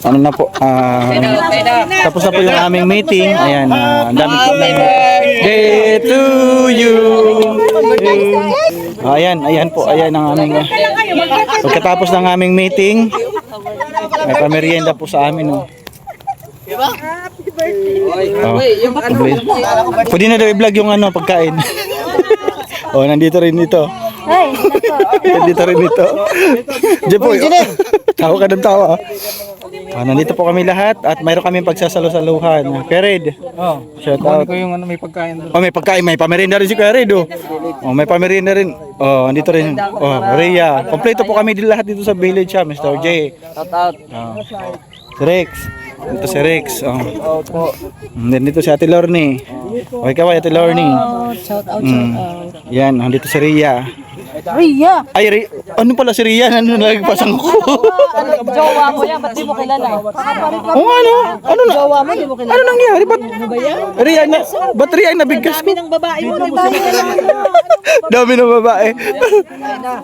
ano na po, tapos na po yung aming meeting. Ayan, ang dami po na day to you. Ayan po, ayan ang aming pagkatapos ng aming meeting, may pamerienda po sa amin. Pwede na daw i-vlog yung pagkain. Nandito rin ito. Nandito rin ito. Diyan po, tawa ka ng tawa. Nandito po kami lahat at mayroon kami pagsasalo-saluhan. Pered, shout out. Ko yung may pagkain doon. May pagkain, may pamerienda rin si Pered. May pamerienda rin. Nandito rin. Rhea. Kompleto po kami lahat dito sa village, Mr. J. Shout out. Si Rex. Dito si Rex. Then dito si Ate Lorne. Okay ka ba, Ate Lorne? Shout out. Yan, nandito si Rhea. Rhea! Ay, ano pala si Rhea? Nagpasang ko. Jowa mo yan, ba't di mo kilala? Ano na? Jowa mo, di mo kilala. Ano nangyari? Ba't Rhea na? Ba't Rhea nabigkas ko? Dami ng babae mo, di ba? Dami ng babae.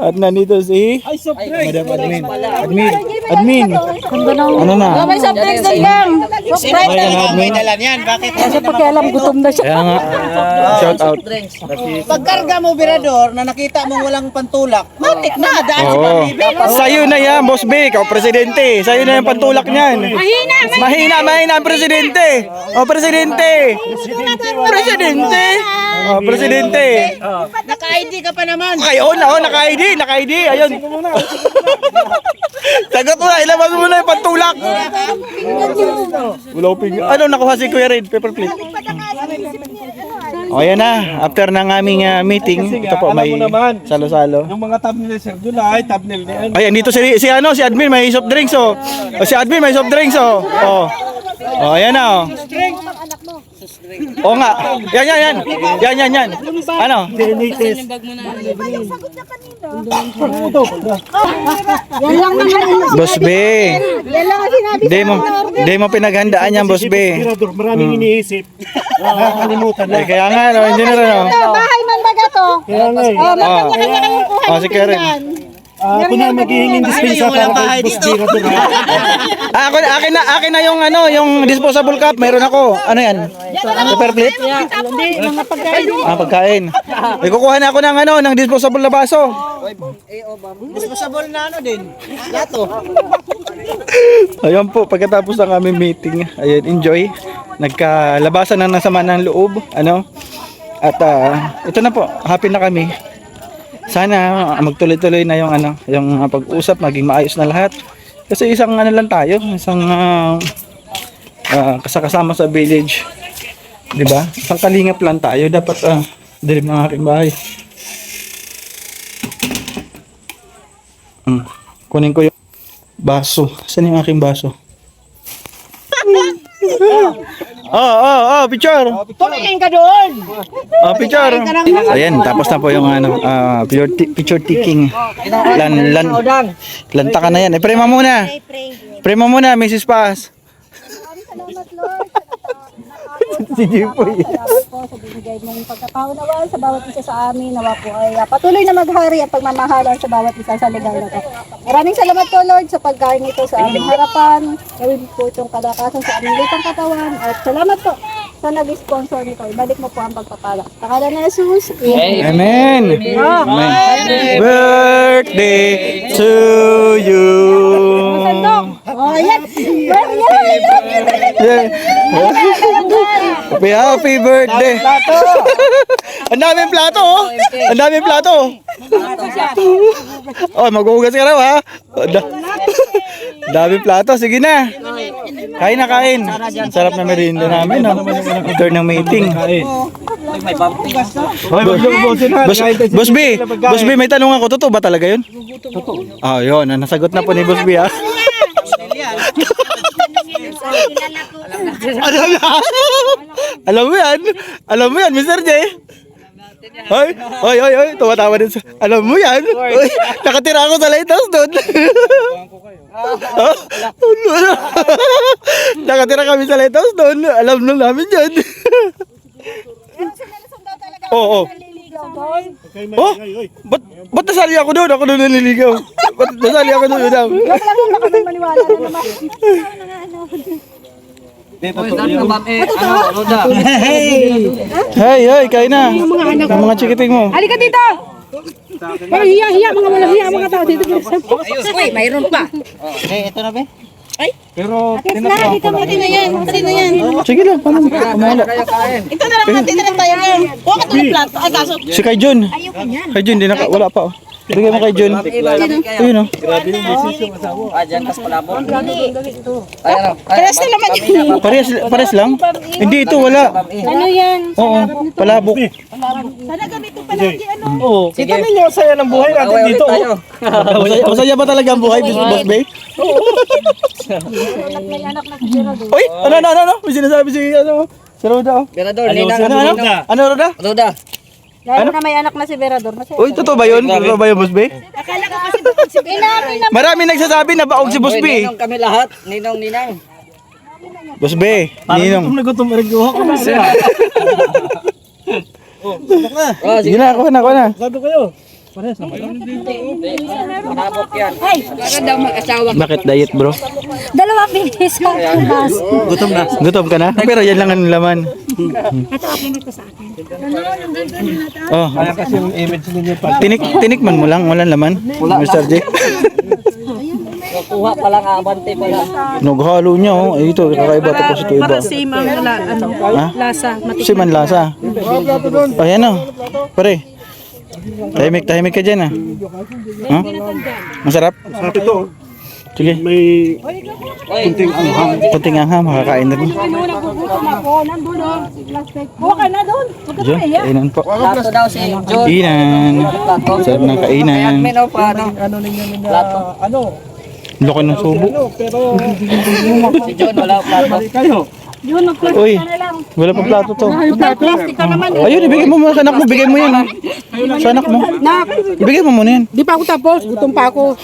At nandito si Madam Admin. Admin. Ano na? May something sa lang. May dalan yan. Bakit? Kasi pakialam, gutom na siya. Kaya nga. Shout out. Pagkarga mo, Birador, na nakita mong walang pantulak, matik na, daan sa pag-ibig. Sa'yo na yan, Boss B. Ikaw, presidente. Sa'yo na yung pantulak niyan. Mahina ang presidente. Presidente. Presidente. Naka-ID ka pa naman. Ay, naka-ID. Ayun. Sagot mo na, ilabas mo na yung pantulak. Wala ping. Ano nakuha si Kuya Red? Paper plate. Ayan na, after ng aming meeting, ito po may salo-salo. Yung mga thumbnail, Sir July, thumbnail ni ano. Ayan, dito si admin may soft drinks si admin may soft drinks ayan na nga. Yan. Ano? Boss B. Hindi mo pinaghandaan yan, Boss B. Maraming iniisip. Nakakalimutan na. Kaya nga, hindi na rin. Bahay man baga to. Kaya nga eh. Magkanya-kanya kayong kuha. Si Karen. Ako na maghihingin dispensa para kay Boss Girador. Akin na yung disposable cup. Mayroon ako. Ano yan? Paper plate? Hindi, mga pagkain. Pagkain. May kukuha na ako ng disposable na baso. Disposable na din. Lato. Ayun po, pagkatapos ng aming meeting, ayan, enjoy. Nagkalabasan na sama ng loob, At ito na po, happy na kami. Sana magtuloy-tuloy na yung pag-usap, maging maayos na lahat. Kasi isang lang tayo, isang kasama sa village. 'Di ba? Isang kalingap lang tayo, dapat dilim ng aking bahay. Kunin ko yung baso. Saan yung aking baso? Picture. Tumingin ka doon. Picture. Ayan, tapos na po yung picture taking. Lanta ka na yan. Prema muna. Prema muna, Mrs. Paz. Salamat, Lord. Si Jipoy. Salamat po sa binigay mong pagkakaunawan sa bawat isa sa amin. Nawa po ay patuloy na maghari at pagmamahalan sa bawat isa sa legal na to. Maraming salamat po, Lord, sa pagkain ito sa aming harapan. Gawin po itong kalakasan sa aming lupang katawan. At salamat po sa nag-sponsor nito. Ibalik mo po ang pagpapala. Pakala na Jesus. Amen. Happy birthday to you. Ayan. Happy birthday. Ang daming plato, Ang daming plato. Maghuhugas ka raw, ha? Daming plato. Sige na. Kain na, kain. Sarap na merienda namin, after ng meeting. Boss B, may tanong ako. Totoo ba talaga yun? Totoo. Yun. Nasagot na po ni Boss B, ha? Alam mo yan, Mr. J. Hoy, tumatawa din sa. Alam mo yan? Hoy, nakatira ako sa lighthouse doon. Nakatira kami sa lighthouse doon. Alam namin yan. Oo. Oh! Ba't nasali ako doon? Ako doon naliligaw. Ba't nasali ako doon? Joke lang yun, baka may maniwala na naman. Hey, kain na. Ang mga chikiting mo. Halika dito! Parang hiya-hiya, mga walang hiya, mga tao dito. Uy, mayroon pa. Okay, ito na ba? Dito mo, dito na yan. Dito na yan. Sige lang, paano? Kumala. Ito na naman, dito na tayo lang. Huwag ka ng plato. Ay, kaso. Si Kay Jun. Kay Jun, wala pa. Oh. Bigay mo kay Jun. Ayun oh. Pares na naman yun. Pares lang? Hindi ito, wala. Ano yan? Oo, palabok. Sana ganito palagi, ano? Oo. Kita ninyo, saya ng buhay natin dito. Masaya ba talaga ang buhay, Boss Bay? May anak na si Gerardo. Uy, ano? May sinasabi si, si Roda, oh. Berador, Ano, Roda? Roda. Lalo na may anak na si Berador. Masaya. Uy, totoo ba yun? Totoo ba yun, Boss Bay? Akala ko kasi bakit si Berador na. Marami nagsasabi na baog si Boss Bay. Ninong kami lahat. Ninong. Boss Bay, Ninong. Nagutom rin ko ako. Sige na, ako na. Sabi kayo. Manabok yan. Bakit diet, bro? Dalawa pinis sa class. Gutom ka na? Pero yan lang ang laman. Ito, okay nito sa akin. Oh, Kaya kasi yung image ninyo pa. tinikman mo lang, walang laman. Mr. J. Kuha pa lang, abante pa lang. Naghalo niya, oh. Ay, ito, kakaiba tapos ito iba. Same ang Ha? lasa. Siman lasa. Ayan oh. Pare. Tahimik ka dyan, ah. Ha? Masarap? Sarap ito. Sige. May kunting anghang. Kunting anghang, makakain na rin. Nagugutom ako. Nandun o. Huwag ka na doon. Huwag ka Diyan, na iya. kainan po. Plato daw si John. Kainan. Sarap ng kainan. Admin o pa, ano? Ano ninyo nila, Laki ng subo. pero Si John, wala akong plato. mali kayo. Yun, mag-plastic Uy, ka na lang. wala pa plato to. Mag-plastic ka naman. Ayun, ibigay mo muna sa anak mo. Bigay mo yan, ha. Sa anak mo. Ibigay mo muna yan. Di pa ako tapos, gutom pa ako.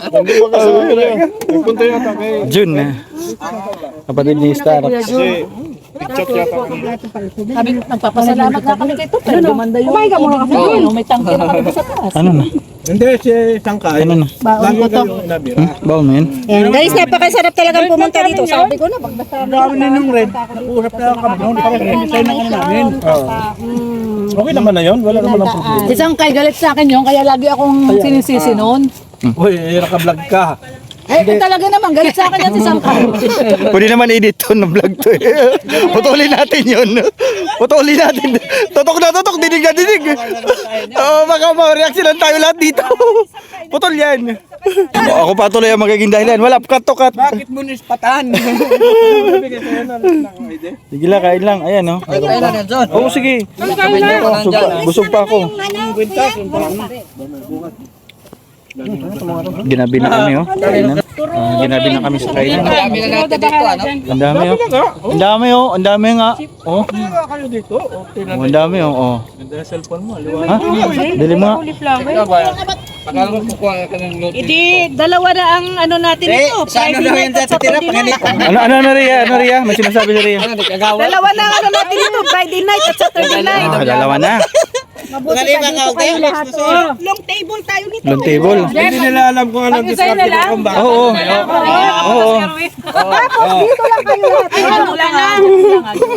Hindi mo kasi nagpunta yata kay Jun, na. Kapatid ni Star. kasi nag-chat yata kami. Sabi, nagpapasalamat na kami kay Tuto. Kumain ka muna kasi doon. May tangke na kami sa taas. Ano na? Hindi, si Sangkay. Ano na? Baon ko to. Nabira. Bawal mo yan? Guys, napakasarap talagang pumunta dito. Sabi ko na, pagbasta Dami ninong red. Nag-uusap na kami noon. Kami rin tayo ng ano namin. Okay naman na yun. Wala naman ang problema. Isang kay galit sa akin yun, kaya lagi akong sinisisi noon. Uy, naka-vlog ka. Eh, talaga naman, galit sa akin yan si Sangkay. Pwede naman edit to na vlog to eh. Putulin natin yun. Putulin natin. Totok na totok, dinig na dinig. Oo, baka ma-reaction tayo lahat dito. Putol yan. Ako pa tuloy ang magiging dahilan. Wala, cut to cut. Bakit mo nispatan? Sige lang, kain lang. Ayan, oh. Kaya na yan, John. Oo, sige. Busog pa ako. Ginabi na kami, oh. Kainan. Ginabi na kami sa kainan. Dami na natin dito, ano? Ang dami, oh. Ang dami, oh. Ang dami nga. Oh. Kayo dito? Okay na. Oh, ang dami, oh. Oh. Ganda yung cellphone mo. Ha? Dali mo nga. Akala mo kukuha ka ng lote. Hindi, dalawa na ang ano natin ito. Saan daw yan dati tira? Ano na, Ria? Ano, Ria? May sinasabi ni Ria. Dalawa na ang ano natin ito, Friday night at Saturday night. Ah, dalawa na. Mabuti pa dito kayo lahat. Long table tayo nito. Long table. Hindi nila alam kung anong Pag-design na lang. kung bakit. Oo. Oo. Dito lang kayo lahat. Wala na.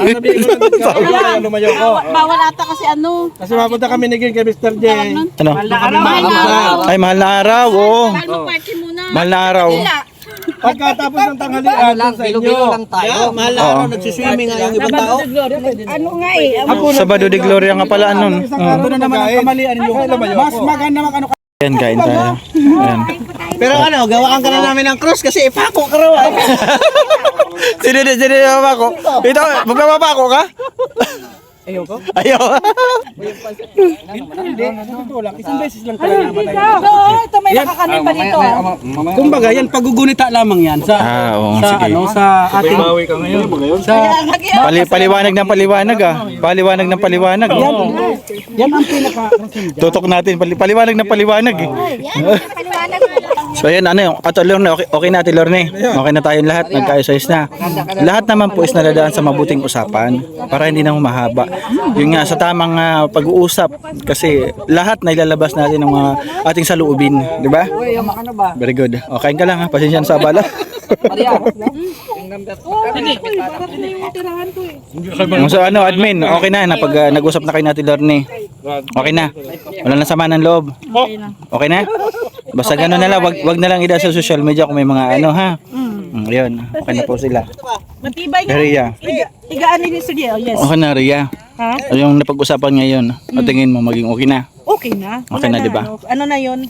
Sabihin ko lang dito, kaya lumayo ko. Bawal ata kasi ano. Kasi mapunta kami ni kay Mr. J. Ano? Ay, mahal na araw. Oo. Party muna. Mahal na araw. Pagkatapos ng tanghalian lang, sa inyo. bilo-bilo lang tayo. Mahal na araw, nagsiswimming nga yung ibang tao. Ano nga eh. Sabado de Gloria nga pala nun. Ito na naman ang kamalian nyo. Mas maganda mag-ano ka. Ayan, kain tayo. Ayan. Pero ano, gawaan ka na namin ng cross kasi ipako ka raw. Sino ba ako? Ito, magpapapako ka? Ayaw ko? Ayaw. Hindi. Ito lang. Isang beses lang talaga naman. Ito may nakakanin pa dito. Kumbaga yan, pagugunita lamang yan sa Oo, sa sige. ano sa ating bawi ka ngayon. Sa Paliwanag ng paliwanag, ah. Paliwanag ng paliwanag. yan ang pinaka Tutok natin. Paliwanag ng paliwanag, eh. Paliwanag mo lang. So ayan, ano yung, Ate Lorne, okay na Ate Lorne. Okay na tayong lahat, nagkaayos na. Lahat naman po is naladaan sa mabuting usapan para hindi na humahaba. Yung nga, sa tamang pag-uusap, kasi lahat na ilalabas natin ng mga ating saluubin, di ba? Very good. Okay ka lang ha, pasensya na sa abala. So ano, admin, okay na nag-usap na kayo natin Lorne. Okay na. Wala na sama ng loob. Okay na? Basta gano'n na lang, wag na lang ida sa social media kung may mga ano ha. Yun, okay na po sila. Matibay nga. Ria, Igaan ni Studio, yes. okay na Ria. Ha? Yung napag-usapan ngayon, at tingin mo maging okay na. Okay na. Okay na, di ba? Ano na yun?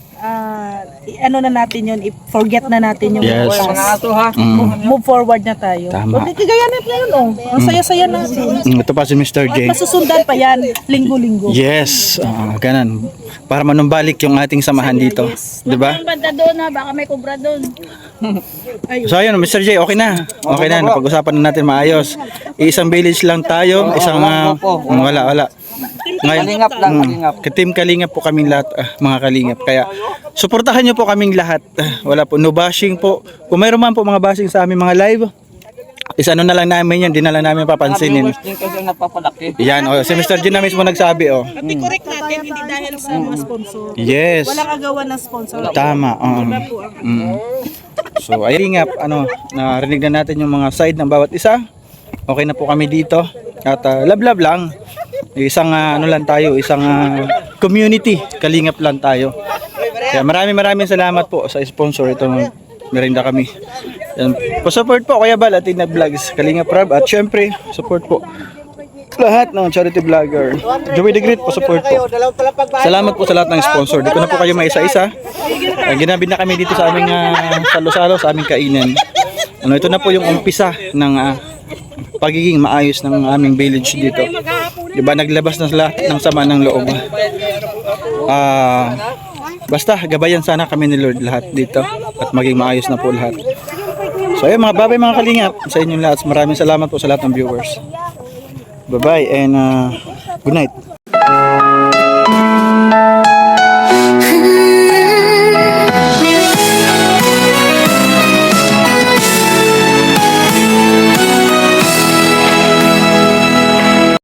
Ano na natin yun? Forget na natin yung Yes. past. Mm. Move forward na tayo. Tama. Huwag kagayanap na yun, oh. Ang saya-saya natin. Ito pa si Mr. J. At masusundan pa yan, linggo-linggo. Yes, ganun. Para manumbalik yung ating samahan dito. Di ba? Banda doon ha, baka may kubra doon. So ayun, Mr. J, okay na. Okay na, napag-usapan na natin maayos. Isang village lang tayo, isang wala. Ngayon, Kalingap lang, kalingap. Team Kalingap po kaming lahat, mga Kalingap. Kaya suportahan niyo po kaming lahat. Wala po, no bashing po. Kung mayroon man po mga bashing sa aming mga live, ano na lang namin yan, di na lang namin papansinin. Din kasi ang napapalaki. Yan, si Mr. J na mismo nagsabi, At i-correct natin, hindi dahil sa mga sponsor. Yes. Walang agawan ng sponsor. Tama. Iba po ang So, ayun nga, narinig na natin yung mga side ng bawat isa. Okay na po kami dito. At love lang. Isang ano lang tayo, isang community, Kalingap lang tayo. Kaya maraming salamat po sa sponsor itong Merinda kami. Yan. Pa-support po Kuya Bal at Tina Vlogs, Kalingap Rab, at syempre support po lahat ng charity vlogger. Joey the Great, pa-support po. Salamat po sa lahat ng sponsor. Di ko na po kayo maisa-isa. Ginabi na kami dito sa aming salo-salo, sa aming kainan. Ito na po yung umpisa ng pagiging maayos ng aming village dito. Diba, naglabas na lahat ng sama ng loob. Basta gabayan sana kami ni Lord lahat dito at maging maayos na po lahat. So ayun mga babay mga Kalingap sa inyong lahat. Maraming salamat po sa lahat ng viewers. Bye bye and good night.